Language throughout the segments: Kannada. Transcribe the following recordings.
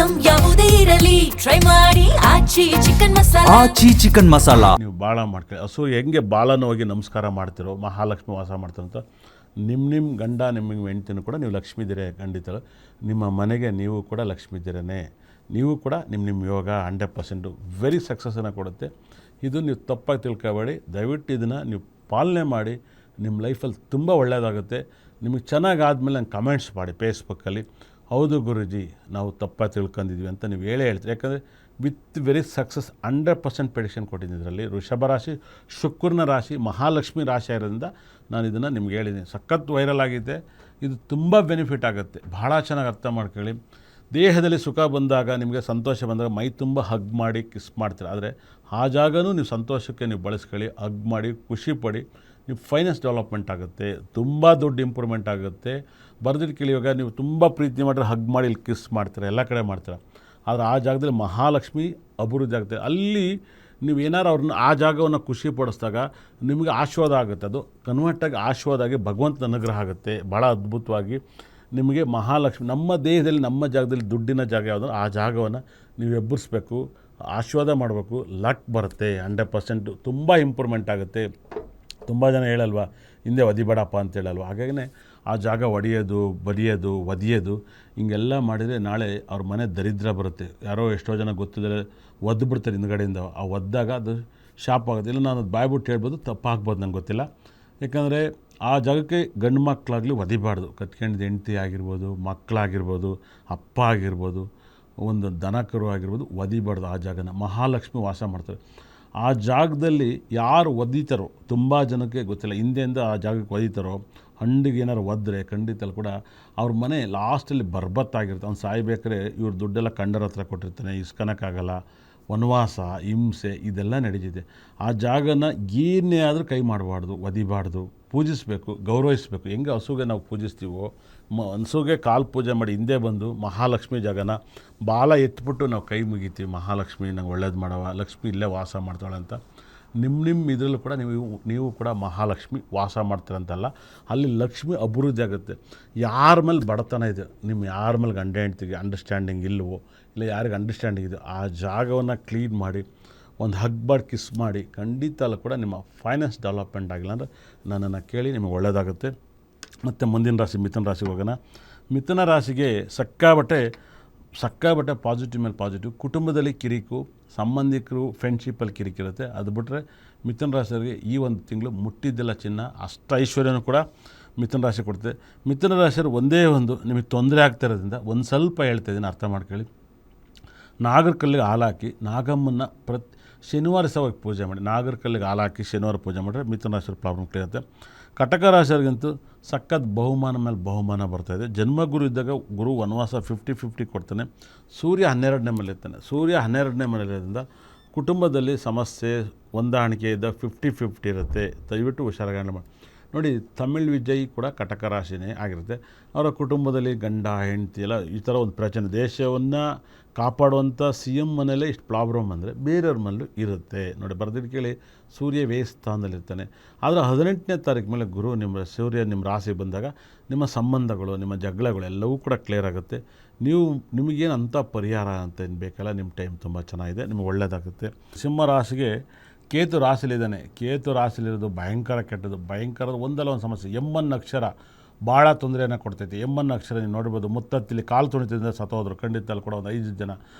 ಐಟಂ ಯಾವುದೇ ಇರಲಿ ಟ್ರೈ ಮಾಡಿ ಆಚಿ ಚಿಕನ್ ಮಸಾಲಾ. ನೀವು ಬಾಳ ಮಾಡ್ಕೊಳ್ಳಿ. ಹಸು ಹೆಂಗೆ ಬಾಲನ ಹೋಗಿ ನಮಸ್ಕಾರ ಮಾಡ್ತಿರೋ, ಮಹಾಲಕ್ಷ್ಮಿ ವಾಸ ಮಾಡ್ತಾರಂತ ನಿಮ್ಮ ಗಂಡ ನಿಮ್ಮ ಹೆಂಡ್ತಿನೂ ಕೂಡ ನೀವು ಲಕ್ಷ್ಮೀ ಇದ್ದೀರಿ. ಖಂಡಿತ ನಿಮ್ಮ ಮನೆಗೆ ನೀವು ಕೂಡ ಲಕ್ಷ್ಮೀ ಇದ್ದೀರೇ. ನೀವು ಕೂಡ ನಿಮ್ಮ ಯೋಗ 100% ವೆರಿ ಸಕ್ಸಸ್ಸನ್ನು ಕೊಡುತ್ತೆ. ಇದು ನೀವು ತಪ್ಪಾಗಿ ತಿಳ್ಕೊಬೇಡಿ. ದಯವಿಟ್ಟು ಇದನ್ನು ನೀವು ಪಾಲನೆ ಮಾಡಿ. ನಿಮ್ಮ ಲೈಫಲ್ಲಿ ತುಂಬ ಒಳ್ಳೆಯದಾಗುತ್ತೆ. ನಿಮಗೆ ಚೆನ್ನಾಗಾದಮೇಲೆ ನಂಗೆ ಕಮೆಂಟ್ಸ್ ಮಾಡಿ ಫೇಸ್ಬುಕ್ಕಲ್ಲಿ, ಹೌದು ಗುರೂಜಿ ನಾವು ತಪ್ಪಾಗಿ ತಿಳ್ಕೊಂಡಿದ್ವಿ ಅಂತ ನೀವು ಹೇಳ್ತೀರಿ. ಯಾಕಂದರೆ ವಿತ್ ವೆರಿ ಸಕ್ಸಸ್ 100% ಪ್ರೆಡಿಕ್ಷನ್ ಕೊಟ್ಟಿದ್ದೀನಿ. ಇದರಲ್ಲಿ ವೃಷಭ ರಾಶಿ ಶುಕ್ರನ ರಾಶಿ ಮಹಾಲಕ್ಷ್ಮಿ ರಾಶಿ ಇರೋದ್ರಿಂದ ನಾನು ಇದನ್ನು ನಿಮ್ಗೆ ಹೇಳಿದ್ದೀನಿ. ಸಖತ್ ವೈರಲ್ ಆಗಿದೆ. ಇದು ತುಂಬ ಬೆನಿಫಿಟ್ ಆಗುತ್ತೆ. ಭಾಳ ಚೆನ್ನಾಗಿ ಅರ್ಥ ಮಾಡ್ಕೊಳ್ಳಿ. ದೇಹದಲ್ಲಿ ಸುಖ ಬಂದಾಗ, ನಿಮಗೆ ಸಂತೋಷ ಬಂದಾಗ ಮೈ ತುಂಬ ಹಗ್ ಮಾಡಿ ಕಿಸ್ ಮಾಡ್ತೀರ. ಆದರೆ ಆ ಜಾಗನೂ ನೀವು ಸಂತೋಷಕ್ಕೆ ನೀವು ಬಳಸ್ಕೊಳ್ಳಿ. ಹಗ್ ಮಾಡಿ ಖುಷಿ ಪಡಿ. ನೀವು ಫೈನಾನ್ಸ್ ಡೆವಲಪ್ಮೆಂಟ್ ಆಗುತ್ತೆ. ತುಂಬ ದೊಡ್ಡ ಇಂಪ್ರೂವ್ಮೆಂಟ್ ಆಗುತ್ತೆ. ಬರೆದಿಟ್ಟು ಕೇಳಿವಾಗ ನೀವು ತುಂಬ ಪ್ರೀತಿ ಮಾಡಿದ್ರೆ ಹಗ್ ಮಾಡಿ ಇಲ್ಲಿ ಕಿಸ್ ಮಾಡ್ತೀರ, ಎಲ್ಲ ಕಡೆ ಮಾಡ್ತೀರ. ಆದರೆ ಆ ಜಾಗದಲ್ಲಿ ಮಹಾಲಕ್ಷ್ಮಿ ಅಭಿವೃದ್ಧಿ ಆಗುತ್ತೆ. ಅಲ್ಲಿ ನೀವು ಏನಾರು ಅವ್ರನ್ನ ಆ ಜಾಗವನ್ನು ಖುಷಿ ಪಡಿಸಿದಾಗ ನಿಮಗೆ ಆಶೀರ್ವಾದ ಆಗುತ್ತೆ. ಅದು ಕನ್ವರ್ಟಾಗಿ ಆಶೀರ್ವಾದ ಆಗಿ ಭಗವಂತನ ಅನುಗ್ರಹ ಆಗುತ್ತೆ. ಭಾಳ ಅದ್ಭುತವಾಗಿ ನಿಮಗೆ ಮಹಾಲಕ್ಷ್ಮಿ ನಮ್ಮ ದೇಹದಲ್ಲಿ ನಮ್ಮ ಜಾಗದಲ್ಲಿ ದುಡ್ಡಿನ ಜಾಗ ಯಾವುದೋ ಆ ಜಾಗವನ್ನು ನೀವು ಎಬ್ಬರಿಸ್ಬೇಕು, ಆಶೀರ್ವಾದ ಮಾಡಬೇಕು. ಲಕ್ ಬರುತ್ತೆ. 100% ತುಂಬ ಇಂಪ್ರೂವ್ಮೆಂಟ್ ಆಗುತ್ತೆ. ತುಂಬ ಜನ ಹೇಳಲ್ವ ಹಿಂದೆ ಒದಿಬೇಡಪ್ಪ ಅಂತ ಹೇಳಲ್ವ. ಹಾಗಾಗಿ ಆ ಜಾಗ ಒಡೆಯೋದು, ಬಡಿಯೋದು, ಒದಿಯೋದು ಹಿಂಗೆಲ್ಲ ಮಾಡಿದರೆ ನಾಳೆ ಅವ್ರ ಮನೆ ದರಿದ್ರ ಬರುತ್ತೆ. ಯಾರೋ ಎಷ್ಟೋ ಜನ ಗೊತ್ತಿದ್ದರೆ ಒದ್ಬಿಡ್ತಾರೆ ಹಿಂದ್ಗಡೆಯಿಂದ. ಆ ಒದ್ದಾಗ ಅದು ಶಾಪ್ ಆಗುತ್ತೆ. ಇಲ್ಲ ನಾನು ಅದು ಬಾಯ್ಬಿಟ್ಟು ಹೇಳ್ಬೋದು, ತಪ್ಪಾಗ್ಬೋದು, ನಂಗೆ ಗೊತ್ತಿಲ್ಲ. ಯಾಕಂದರೆ ಆ ಜಾಗಕ್ಕೆ ಗಂಡು ಮಕ್ಕಳಾಗಲಿ ಒದಿಬಾರ್ದು. ಕಟ್ಕೊಂಡಿದ್ದ ಹೆಂಡ್ತಿ ಆಗಿರ್ಬೋದು, ಮಕ್ಕಳಾಗಿರ್ಬೋದು, ಅಪ್ಪ ಆಗಿರ್ಬೋದು, ಒಂದು ದನ ಕರು ಆಗಿರ್ಬೋದು, ಒದಿಬಾರ್ದು ಆ ಜಾಗನ. ಮಹಾಲಕ್ಷ್ಮಿ ವಾಸ ಮಾಡ್ತಾರೆ ಆ ಜಾಗದಲ್ಲಿ. ಯಾರು ಒದಿತಾರೋ ತುಂಬ ಜನಕ್ಕೆ ಗೊತ್ತಿಲ್ಲ. ಹಿಂದೆಯಿಂದ ಆ ಜಾಗಕ್ಕೆ ಒದಿತಾರೋ, ಹಂಡಿಗೆ ಏನಾರು ಒದ್ರೆ ಖಂಡಿತ ಕೂಡ ಅವ್ರ ಮನೆ ಲಾಸ್ಟಲ್ಲಿ ಬರ್ಬತ್ತಾಗಿರುತ್ತೆ. ಅವ್ನು ಸಾಯ್ಬೇಕಾದ್ರೆ ಇವ್ರ ದುಡ್ಡೆಲ್ಲ ಕಂಡರ ಹತ್ರ ಕೊಟ್ಟಿರ್ತಾನೆ, ಇಸ್ಕೊಳಕ್ಕಾಗಲ್ಲ. ವನವಾಸ, ಹಿಂಸೆ ಇದೆಲ್ಲ ನಡೀತಿದೆ. ಆ ಜಾಗನ ಏನೇ ಆದರೂ ಕೈ ಮಾಡಬಾರ್ದು, ಒದಿಬಾರ್ದು. ಪೂಜಿಸಬೇಕು, ಗೌರವಿಸಬೇಕು. ಹೆಂಗೆ ಹಸುಗೆ ನಾವು ಪೂಜಿಸ್ತೀವೋ, ಹಸುಗೆ ಕಾಲು ಪೂಜೆ ಮಾಡಿ ಹಿಂದೆ ಬಂದು ಮಹಾಲಕ್ಷ್ಮಿ ಜಾಗನ ಬಾಲ ಎತ್ಬಿಟ್ಟು ನಾವು ಕೈ ಮುಗಿತೀವಿ. ಮಹಾಲಕ್ಷ್ಮಿ ನಂಗೆ ಒಳ್ಳೇದು ಮಾಡವ, ಲಕ್ಷ್ಮಿ ಇಲ್ಲೇ ವಾಸ ಮಾಡ್ತಾಳೆ ಅಂತ. ನಿಮ್ಮ ಇದರಲ್ಲೂ ಕೂಡ ನೀವು ಕೂಡ ಮಹಾಲಕ್ಷ್ಮಿ ವಾಸ ಮಾಡ್ತೀರಂತಲ್ಲ, ಅಲ್ಲಿ ಲಕ್ಷ್ಮಿ ಅಭಿವೃದ್ಧಿ ಆಗುತ್ತೆ. ಯಾರ ಮೇಲೆ ಬಡತನ ಇದೆ, ನಿಮ್ಮ ಯಾರ ಮೇಲೆ ಗಂಡ ಹೆಂಡ್ತಿಗೆ ಅಂಡರ್ಸ್ಟ್ಯಾಂಡಿಂಗ್ ಇಲ್ಲವೋ, ಇಲ್ಲ ಯಾರಿಗೆ ಅಂಡರ್ಸ್ಟ್ಯಾಂಡಿಂಗ್ ಇದೆ, ಆ ಜಾಗವನ್ನು ಕ್ಲೀನ್ ಮಾಡಿ ಒಂದು ಹಗ್ಬಾರ್ಡ್ ಕಿಸ್ ಮಾಡಿ ಖಂಡಿತ ಅಲ್ಲ ಕೂಡ ನಿಮ್ಮ ಫೈನಾನ್ಸ್ ಡೆವಲಪ್ಮೆಂಟ್ ಆಗಿಲ್ಲ ಅಂದರೆ ನನ್ನನ್ನು ಕೇಳಿ ನಿಮಗೆ ಒಳ್ಳೆಯದಾಗುತ್ತೆ. ಮತ್ತು ಮುಂದಿನ ರಾಶಿ ಮಿಥುನ ರಾಶಿಗೆ ಹೋಗೋಣ. ಮಿಥುನ ರಾಶಿಗೆ ಸಕ್ಕಾಬಟ್ಟೆ ಪಾಸಿಟಿವ್ ಮೇಲೆ ಪಾಸಿಟಿವ್. ಕುಟುಂಬದಲ್ಲಿ ಕಿರಿಕು, ಸಂಬಂಧಿಕರು ಫ್ರೆಂಡ್ಶಿಪ್ಪಲ್ಲಿ ಕಿರಿಕಿರುತ್ತೆ. ಅದು ಬಿಟ್ಟರೆ ಮಿಥುನ ರಾಶಿಯವರಿಗೆ ಈ ಒಂದು ತಿಂಗಳು ಮುಟ್ಟಿದ್ದೆಲ್ಲ ಚಿನ್ನ, ಅಷ್ಟ ಐಶ್ವರ್ಯನೂ ಕೂಡ ಮಿಥುನ ರಾಶಿ ಕೊಡ್ತದೆ. ಮಿಥುನ ರಾಶಿಯವರು ಒಂದೇ ಒಂದು ನಿಮಗೆ ತೊಂದರೆ ಆಗ್ತಾ ಇರೋದ್ರಿಂದ ಒಂದು ಸ್ವಲ್ಪ ಹೇಳ್ತಾ ಇದ್ದೀನಿ, ಅರ್ಥ ಮಾಡ್ಕೊಳ್ಳಿ. ನಾಗರ ಕಲ್ಲಿಗೆ ಹಾಲು ಹಾಕಿ ನಾಗಮ್ಮನ ಶನಿವಾರ ಸಹ ಪೂಜೆ ಮಾಡಿ. ನಾಗರ ಕಲ್ಲಿಗೆ ಹಾಲು ಹಾಕಿ ಶನಿವಾರ ಪೂಜೆ ಮಾಡಿದ್ರೆ ಮಿಥುನ ರಾಶಿಯವ್ರ ಪ್ರಾಬ್ಲಮ್ ಕ್ಲಿಯರ್ ಆಗುತ್ತೆ. ಕಟಕ ರಾಶಿಯವ್ರಿಗಂತೂ ಸಖತ್ ಬಹುಮಾನ ಮೇಲೆ ಬಹುಮಾನ ಬರ್ತಾಯಿದೆ. ಜನ್ಮಗುರು ಇದ್ದಾಗ ಗುರು ವನವಾಸ 50-50 ಕೊಡ್ತಾನೆ. ಸೂರ್ಯ 12ನೇ ಮನೆ ಇರ್ತಾನೆ. ಸೂರ್ಯ 12ನೇ ಮನೆಯಿರೋದ್ರಿಂದ ಕುಟುಂಬದಲ್ಲಿ ಸಮಸ್ಯೆ ಹೊಂದಾಣಿಕೆ ಇದ್ದಾಗ 50-50 ಇರುತ್ತೆ. ದಯವಿಟ್ಟು ಹುಷಾರಾಗಿ ಮಾಡಿ ನೋಡಿ. ತಮಿಳ್ ವಿಜಯ್ ಕೂಡ ಕಟಕ ರಾಶಿನೇ ಆಗಿರುತ್ತೆ. ಅವರ ಕುಟುಂಬದಲ್ಲಿ ಗಂಡ ಹೆಂಡತಿ ಎಲ್ಲ ಈ ಥರ ಒಂದು ಪ್ರಚನೆ, ದೇಶವನ್ನು ಕಾಪಾಡುವಂಥ CM ಮನೆಯಲ್ಲೇ ಇಷ್ಟು ಪ್ರಾಬ್ಲಮ್ ಅಂದರೆ ಬೇರೆಯವ್ರ ಮನೇಲೂ ಇರುತ್ತೆ ನೋಡಿ. ಬರೆದಿಟ್ಟು ಕೇಳಿ. ಸೂರ್ಯ ಸ್ಥಾನದಲ್ಲಿರ್ತಾನೆ. ಆದರೆ 18ನೇ ತಾರೀಕು ಮೇಲೆ ಗುರು ಸೂರ್ಯ ನಿಮ್ಮ ರಾಶಿ ಬಂದಾಗ ನಿಮ್ಮ ಸಂಬಂಧಗಳು, ನಿಮ್ಮ ಜಗಳಗಳು ಎಲ್ಲವೂ ಕೂಡ ಕ್ಲಿಯರ್ ಆಗುತ್ತೆ. ನಿಮಗೇನು ಅಂಥ ಪರಿಹಾರ ಅಂತ ಏನು ಬೇಕಲ್ಲ, ನಿಮ್ಮ ಟೈಮ್ ತುಂಬ ಚೆನ್ನಾಗಿದೆ, ನಿಮಗೆ ಒಳ್ಳೆಯದಾಗುತ್ತೆ. ಸಿಂಹ ರಾಶಿಗೆ ಕೇತು ರಾಶಿಲಿದ್ದಾನೆ. ಕೇತು ರಾಶಿಲಿರೋದು ಭಯಂಕರ ಕೆಟ್ಟದ್ದು. ಭಯಂಕರದ ಒಂದಲ್ಲ ಒಂದು ಸಮಸ್ಯೆ. ಎಮ್ಮನ್ ಅಕ್ಷರ ಭಾಳ ತೊಂದರೆಯನ್ನು ಕೊಡ್ತೈತೆ. ಎಮ್ಮನ್ ಅಕ್ಷರ ನೀವು ನೋಡ್ಬೋದು. ಮುತ್ತತ್ತಿಲಿ ಕಾಲು ತುಣಿತಿದ್ದ ಸತ್ತೋದ್ರು ಖಂಡಿತ ಅಲ್ಲಿ ಕೂಡ ಒಂದು 5 ಜನ.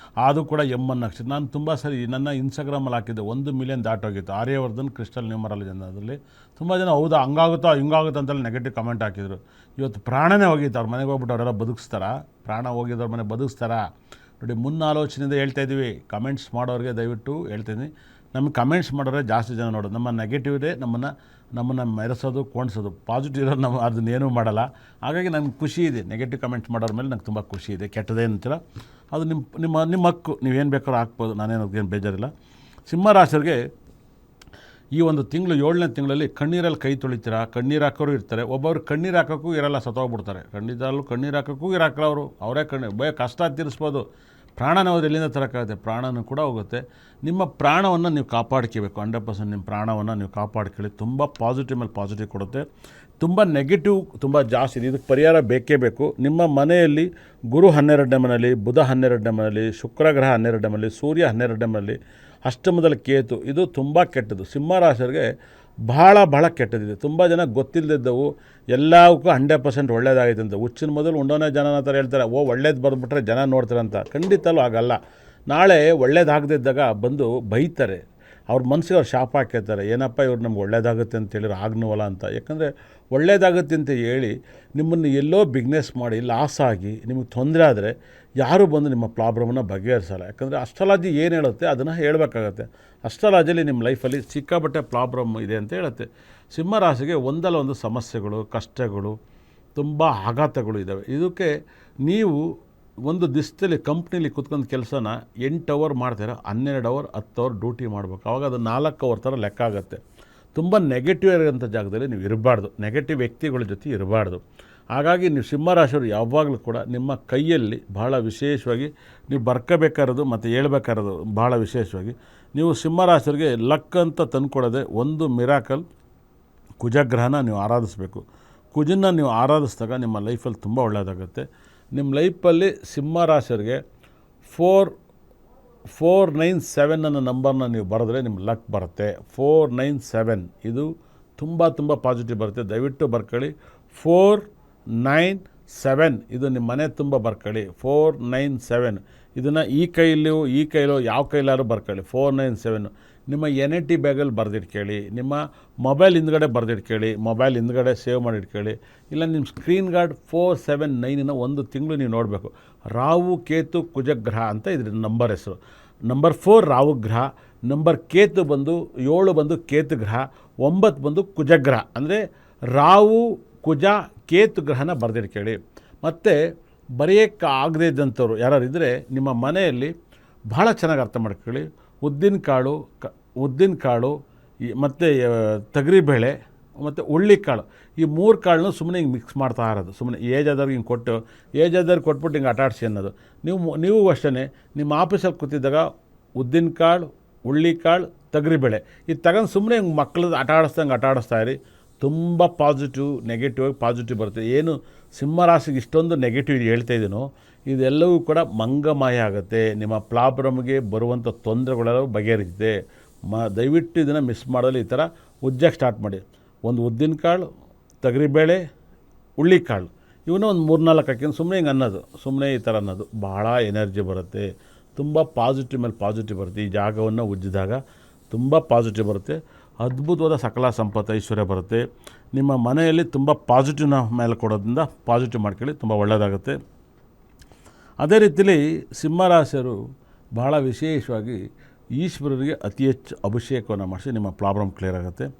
ಅದು ಕೂಡ ಎಮ್ಮನ್ ಅಕ್ಷರ. ನಾನು ತುಂಬ ಸರಿ ನನ್ನ ಇನ್ಸ್ಟಾಗ್ರಾಮಲ್ಲಿ ಹಾಕಿದ್ದೆ, 1 ಮಿಲಿಯನ್ ದಾಟೋಗಿತ್ತು. ಆರ್ಯವರ್ಧನ್ ಕ್ರಿಸ್ಟಲ್ ನ್ಯೂಮರಾಲಜಿ ಅದರಲ್ಲಿ ತುಂಬ ಜನ ಹೌದಾ ಹಂಗಾಗುತ್ತೋ ಹಿಂಗಾಗುತ್ತೋ ಅಂತೆಲ್ಲ ನೆಗೆಟಿವ್ ಕಮೆಂಟ್ ಹಾಕಿದರು. ಇವತ್ತು ಪ್ರಾಣನೇ ಹೋಗಿತ್ತು. ಅವ್ರ ಮನೆಗೆ ಹೋಗ್ಬಿಟ್ಟು ಅವರೆಲ್ಲ ಬದುಕಿಸ್ತಾರಾ? ಪ್ರಾಣ ಹೋಗಿದ್ದವ್ರ ಮನೆ ಬದುಕಿಸ್ತಾರಾ? ನೋಡಿ, ಮುನ್ನಾಲೋಚನೆಯಿಂದ ಹೇಳ್ತಾಯಿದ್ದೀವಿ. ಕಮೆಂಟ್ಸ್ ಮಾಡೋರಿಗೆ ದಯವಿಟ್ಟು ಹೇಳ್ತೀನಿ, ನಮಗೆ ಕಮೆಂಟ್ಸ್ ಮಾಡೋರೆ ಜಾಸ್ತಿ ಜನ ನೋಡೋದು. ನಮ್ಮ ನೆಗೆಟಿವ್ದೇ ನಮ್ಮನ್ನು ಮೆರೆಸೋದು, ಕೋಣಿಸೋದು. ಪಾಸಿಟಿವ್ ಇರೋದು ನಾವು ಅದನ್ನೇನೂ ಮಾಡಲ್ಲ. ಹಾಗಾಗಿ ನನಗೆ ಖುಷಿ ಇದೆ. ನೆಗೆಟಿವ್ ಕಮೆಂಟ್ಸ್ ಮಾಡೋರ ಮೇಲೆ ನಂಗೆ ತುಂಬ ಖುಷಿ ಇದೆ. ಕೆಟ್ಟದೇನಂತೀರ ಅದು ನಿಮ್ಮ ಹಕ್ಕು. ನೀವೇನು ಬೇಕಾದ್ರೂ ಹಾಕ್ಬೋದು, ನಾನೇನು ಬೇಜಾರಿಲ್ಲ. ಸಿಂಹರಾಶಿಯರಿಗೆ ಈ ಒಂದು ತಿಂಗಳು 7ನೇ ತಿಂಗಳಲ್ಲಿ ಕಣ್ಣೀರಲ್ಲಿ ಕೈ ತೊಳಿತೀರಾ. ಕಣ್ಣೀರು ಹಾಕೋರು ಇರ್ತಾರೆ. ಒಬ್ಬರು ಕಣ್ಣೀರು ಹಾಕೋಕ್ಕೂ ಇರಲ್ಲ, ಸತ್ತೋಗ್ಬಿಡ್ತಾರೆ. ಖಂಡಿತಲ್ಲೂ ಕಣ್ಣೀರು ಹಾಕೋಕ್ಕೂ ಇರಾಕಲ್ಲ. ಅವರೇ ಕಷ್ಟ ತೀರಿಸ್ಬೋದು. ಪ್ರಾಣನ ಹೋದ್ರೆ ಎಲ್ಲಿಂದ ತರೋಕ್ಕಾಗುತ್ತೆ? ಪ್ರಾಣನೂ ಕೂಡ ಹೋಗುತ್ತೆ. ನಿಮ್ಮ ಪ್ರಾಣವನ್ನು ನೀವು ಕಾಪಾಡ್ಕೋಬೇಕು. 100% ನಿಮ್ಮ ಪ್ರಾಣವನ್ನು ನೀವು ಕಾಪಾಡ್ಕೊಳ್ಳಿ. ತುಂಬ ಪಾಸಿಟಿವ್ ಮೇಲೆ ಪಾಸಿಟಿವ್ ಕೊಡುತ್ತೆ. ತುಂಬ ನೆಗೆಟಿವ್ ತುಂಬ ಜಾಸ್ತಿ ಇದೆ. ಇದಕ್ಕೆ ಪರಿಹಾರ ಬೇಕೇ ಬೇಕು. ನಿಮ್ಮ ಮನೆಯಲ್ಲಿ ಗುರು 12ನೇ ಮನೆಯಲ್ಲಿ, ಬುಧ 12ನೇ ಮನೆಯಲ್ಲಿ, ಶುಕ್ರ ಗ್ರಹ 12ನೇ ಮನೆಯಲ್ಲಿ, ಸೂರ್ಯ 12ನೇ ಮನೆಯಲ್ಲಿ, ಅಷ್ಟಮದಲ್ಲಿ ಕೇತು, ಇದು ತುಂಬ ಕೆಟ್ಟದ್ದು. ಸಿಂಹರಾಶಿಯವರಿಗೆ ಬಹಳ ಕೆಟ್ಟದಿದೆ. ತುಂಬ ಜನ ಗೊತ್ತಿಲ್ಲದಿದ್ದವು ಎಲ್ಲವಕ್ಕೂ 100% ಒಳ್ಳೇದಾಗೈತೆ ಅಂತ. ಹುಚ್ಚಿನ ಮೊದಲು ಉಂಡೋನೇ ಜನ ಥರ ಹೇಳ್ತಾರೆ, ಒಳ್ಳೇದು ಬರೆದ್ಬಿಟ್ರೆ ಜನ ನೋಡ್ತಾರೆ ಅಂತ. ಖಂಡಿತಲೂ ಆಗಲ್ಲ. ನಾಳೆ ಒಳ್ಳೇದಾಗದಿದ್ದಾಗ ಬಂದು ಬೈತಾರೆ. ಅವ್ರ ಮನಸ್ಸಿಗೆ ಅವ್ರು ಶಾಪ ಹಾಕಿರ್ತಾರೆ, ಏನಪ್ಪ ಇವ್ರು ನಮ್ಗೆ ಒಳ್ಳೇದಾಗುತ್ತೆ ಅಂತ ಹೇಳಿದ್ರು ಆಗ್ನವಲ್ಲ ಅಂತ. ಯಾಕಂದರೆ ಒಳ್ಳೇದಾಗುತ್ತೆ ಅಂತ ಹೇಳಿ ನಿಮ್ಮನ್ನು ಎಲ್ಲೋ ಬಿಸ್ನೆಸ್ ಮಾಡಿ ಲಾಸ್ ಆಗಿ ನಿಮಗೆ ತೊಂದರೆ ಆದರೆ ಯಾರೂ ಬಂದು ನಿಮ್ಮ ಪ್ರಾಬ್ಲಮನ್ನು ಬಗೆಹರಿಸಲ್ಲ. ಯಾಕಂದರೆ ಅಸ್ಟ್ರಾಲಜಿ ಏನು ಹೇಳುತ್ತೆ ಅದನ್ನು ಹೇಳಬೇಕಾಗತ್ತೆ. ಅಸ್ಟ್ರಾಲಜಿಯಲ್ಲಿ ನಿಮ್ಮ ಲೈಫಲ್ಲಿ ಸಿಕ್ಕಾಪಟ್ಟೆ ಪ್ರಾಬ್ಲಮ್ ಇದೆ ಅಂತ ಹೇಳುತ್ತೆ. ಸಿಂಹರಾಶಿಗೆ ಒಂದಲ್ಲ ಒಂದು ಸಮಸ್ಯೆಗಳು, ಕಷ್ಟಗಳು, ತುಂಬ ಆಘಾತಗಳು ಇದ್ದಾವೆ. ಇದಕ್ಕೆ ನೀವು ಒಂದು ದಿವಸದಲ್ಲಿ ಕಂಪ್ನೀಲಿ ಕುತ್ಕೊಂಡು ಕೆಲಸನ 8 ಅವರ್ ಮಾಡ್ತೀರ, 12 ಅವರ್ 10 ಅವರ್ ಡ್ಯೂಟಿ ಮಾಡಬೇಕು. ಆವಾಗ ಅದು 4 ಅವರ್ ಥರ ಲೆಕ್ಕ ಆಗುತ್ತೆ. ತುಂಬ ನೆಗೆಟಿವ್ ಇರೋಂಥ ಜಾಗದಲ್ಲಿ ನೀವು ಇರಬಾರ್ದು, ನೆಗೆಟಿವ್ ವ್ಯಕ್ತಿಗಳ ಜೊತೆ ಇರಬಾರ್ದು. ಹಾಗಾಗಿ ನೀವು ಸಿಂಹರಾಶಿಯವರು ಯಾವಾಗಲೂ ಕೂಡ ನಿಮ್ಮ ಕೈಯಲ್ಲಿ ಭಾಳ ವಿಶೇಷವಾಗಿ ನೀವು ಬರ್ಕೋಬೇಕಾಗಿರೋದು ಮತ್ತು ಹೇಳ್ಬೇಕಾಗಿರೋದು ಭಾಳ ವಿಶೇಷವಾಗಿ ನೀವು ಸಿಂಹರಾಶಿಯವರಿಗೆ ಲಕ್ ಅಂತ ತಂದುಕೊಡೋದೆ ಒಂದು ಮಿರಾಕಲ್, ಕುಜಗ್ರಹನ ನೀವು ಆರಾಧಿಸಬೇಕು. ಕುಜನ್ನ ನೀವು ಆರಾಧಿಸಿದಾಗ ನಿಮ್ಮ ಲೈಫಲ್ಲಿ ತುಂಬ ಒಳ್ಳೆಯದಾಗುತ್ತೆ. ನಿಮ್ಮ ಲೈಫಲ್ಲಿ ಸಿಂಹರಾಶಿಯವರಿಗೆ 497 ಅನ್ನೋ ನಂಬರ್ನ ನೀವು ಬರೆದ್ರೆ ನಿಮ್ಮ ಲಕ್ ಬರುತ್ತೆ. 497 ಇದು ತುಂಬ ಪಾಸಿಟಿವ್ ಬರುತ್ತೆ. ದಯವಿಟ್ಟು ಬರ್ಕೊಳ್ಳಿ. 497 ಇದು ನಿಮ್ಮ ಮನೆ ತುಂಬ ಬರ್ಕೊಳ್ಳಿ. 497 ಇದನ್ನು ಈ ಕೈಲೋ ಯಾವ ಕೈಲಾರು ಬರ್ಕೊಳ್ಳಿ. 497 ನಿಮ್ಮ NIT ಬ್ಯಾಗಲ್ಲಿ ಬರೆದಿಟ್ಕೊಳ್ಳಿ, ನಿಮ್ಮ ಮೊಬೈಲ್ ಹಿಂದ್ಗಡೆ ಬರೆದಿಟ್ಕೊಳ್ಳಿ, ಮೊಬೈಲ್ ಹಿಂದ್ಗಡೆ ಸೇವ್ ಮಾಡಿಟ್ಕೊಳ್ಳಿ. ಇಲ್ಲ ನಿಮ್ಮ ಸ್ಕ್ರೀನ್ ಗಾರ್ಡ್ 479 ಒಂದು ತಿಂಗಳು ನೀವು ನೋಡಬೇಕು. ರಾಹು ಕೇತು ಕುಜಗ್ರಹ ಅಂತ ಇದ್ರ ನಂಬರ್ ಹೆಸರು. ನಂಬರ್ 4 ರಾಹು ಗ್ರಹ, ನಂಬರ್ ಕೇತು ಬಂದು 7 ಬಂದು ಕೇತು ಗ್ರಹ, 9 ಬಂದು ಕುಜಗ್ರಹ. ಅಂದರೆ ರಾಹು ಕುಜ ಕೇತು ಗ್ರಹನ ಬರೆದಿಟ್ಕೊಳ್ಳಿ. ಮತ್ತು ಬರೆಯೋಕ್ಕೆ ಆಗದೇ ಇದ್ದಂಥವ್ರು ಯಾರು ಇದ್ದರೆ ನಿಮ್ಮ ಮನೆಯಲ್ಲಿ ಭಾಳ ಚೆನ್ನಾಗಿ ಅರ್ಥ ಮಾಡ್ಕೊಳ್ಳಿ. ಉದ್ದಿನ ಕಾಳು ಮತ್ತು ತೊಗರಿಬೇಳೆ ಮತ್ತು ಹುಳ್ಳಿಕಾಳು, ಈ 3 ಕಾಳನ್ನು ಸುಮ್ಮನೆ ಹಿಂಗೆ ಮಿಕ್ಸ್ ಮಾಡ್ತಾ ಇರೋದು. ಸುಮ್ಮನೆ ಏಜ್ ಆದವ್ರಿಗೆ ಹಿಂಗೆ ಕೊಟ್ಟು ಕೊಟ್ಬಿಟ್ಟು ಹಿಂಗೆ ಆಟಾಡಿಸಿ ಅನ್ನೋದು. ನೀವು ಅಷ್ಟೇ ನಿಮ್ಮ ಆಫೀಸಲ್ಲಿ ಕೂತಿದ್ದಾಗ ಉದ್ದಿನ ಕಾಳು, ಹುಳ್ಳಿಕಾಳು, ತೊಗರಿಬೇಳೆ ಇದು ತಗೊಂಡು ಸುಮ್ಮನೆ ಹಿಂಗೆ ಮಕ್ಕಳದ್ದು ಆಟಾಡಿಸ್ತಾ ಇರಿ. ತುಂಬ ಪಾಸಿಟಿವ್ ನೆಗೆಟಿವ್ ಪಾಸಿಟಿವ್ ಬರುತ್ತೆ. ಏನು ಸಿಂಹರಾಶಿಗೆ ಇಷ್ಟೊಂದು ನೆಗೆಟಿವ್ ಹೇಳ್ತಾಯಿದ್ದೀನೋ ಇದೆಲ್ಲವೂ ಕೂಡ ಮಂಗಮಾಯ ಆಗುತ್ತೆ. ನಿಮ್ಮ ಪ್ರಾಬ್ಲಮ್ಗೆ ಬರುವಂಥ ತೊಂದರೆಗಳೆಲ್ಲವೂ ಬಗೆಹರಿಯುತ್ತೆ. ದಯವಿಟ್ಟು ಇದನ್ನು ಮಿಸ್ ಮಾಡಲು ಈ ಥರ ಉಜ್ಜಕ್ಕೆ ಸ್ಟಾರ್ಟ್ ಮಾಡಿ. ಒಂದು ಉದ್ದಿನ ಕಾಳು, ತೊಗರಿಬೇಳೆ, ಹುಳ್ಳಿಕಾಳು ಇವನ್ನ ಒಂದು 3-4 ಹಾಕಿಕೊಂಡು ಸುಮ್ಮನೆ ಹಿಂಗೆ ಅನ್ನೋದು, ಸುಮ್ಮನೆ ಈ ಥರ ಅನ್ನೋದು ಭಾಳ ಎನರ್ಜಿ ಬರುತ್ತೆ. ತುಂಬ ಪಾಸಿಟಿವ್ ಮೇಲೆ ಪಾಸಿಟಿವ್ ಬರುತ್ತೆ. ಈ ಜಾಗವನ್ನು ಉಜ್ಜಿದಾಗ ತುಂಬ ಪಾಸಿಟಿವ್ ಬರುತ್ತೆ. ಅದ್ಭುತವಾದ ಸಕಲ ಸಂಪತ್ತು ಐಶ್ವರ್ಯ ಬರುತ್ತೆ. ನಿಮ್ಮ ಮನೆಯಲ್ಲಿ ತುಂಬ ಪಾಸಿಟಿವ್ನ ಮೇಲೆ ಕೊಡೋದ್ರಿಂದ ಪಾಸಿಟಿವ್ ಮಾಡ್ಕೊಳ್ಳಿ, ತುಂಬ ಒಳ್ಳೆಯದಾಗುತ್ತೆ. ಅದೇ ರೀತಿಯಲ್ಲಿ ಸಿಂಹರಾಶಿಯರು ಬಹಳ ವಿಶೇಷವಾಗಿ ಈಶ್ವರರಿಗೆ ಅತಿ ಹೆಚ್ಚು ಅಭಿಷೇಕವನ್ನು ಮಾಡಿಸಿ ನಿಮ್ಮ ಪ್ರಾಬ್ಲಮ್ ಕ್ಲಿಯರ್ ಆಗುತ್ತೆ.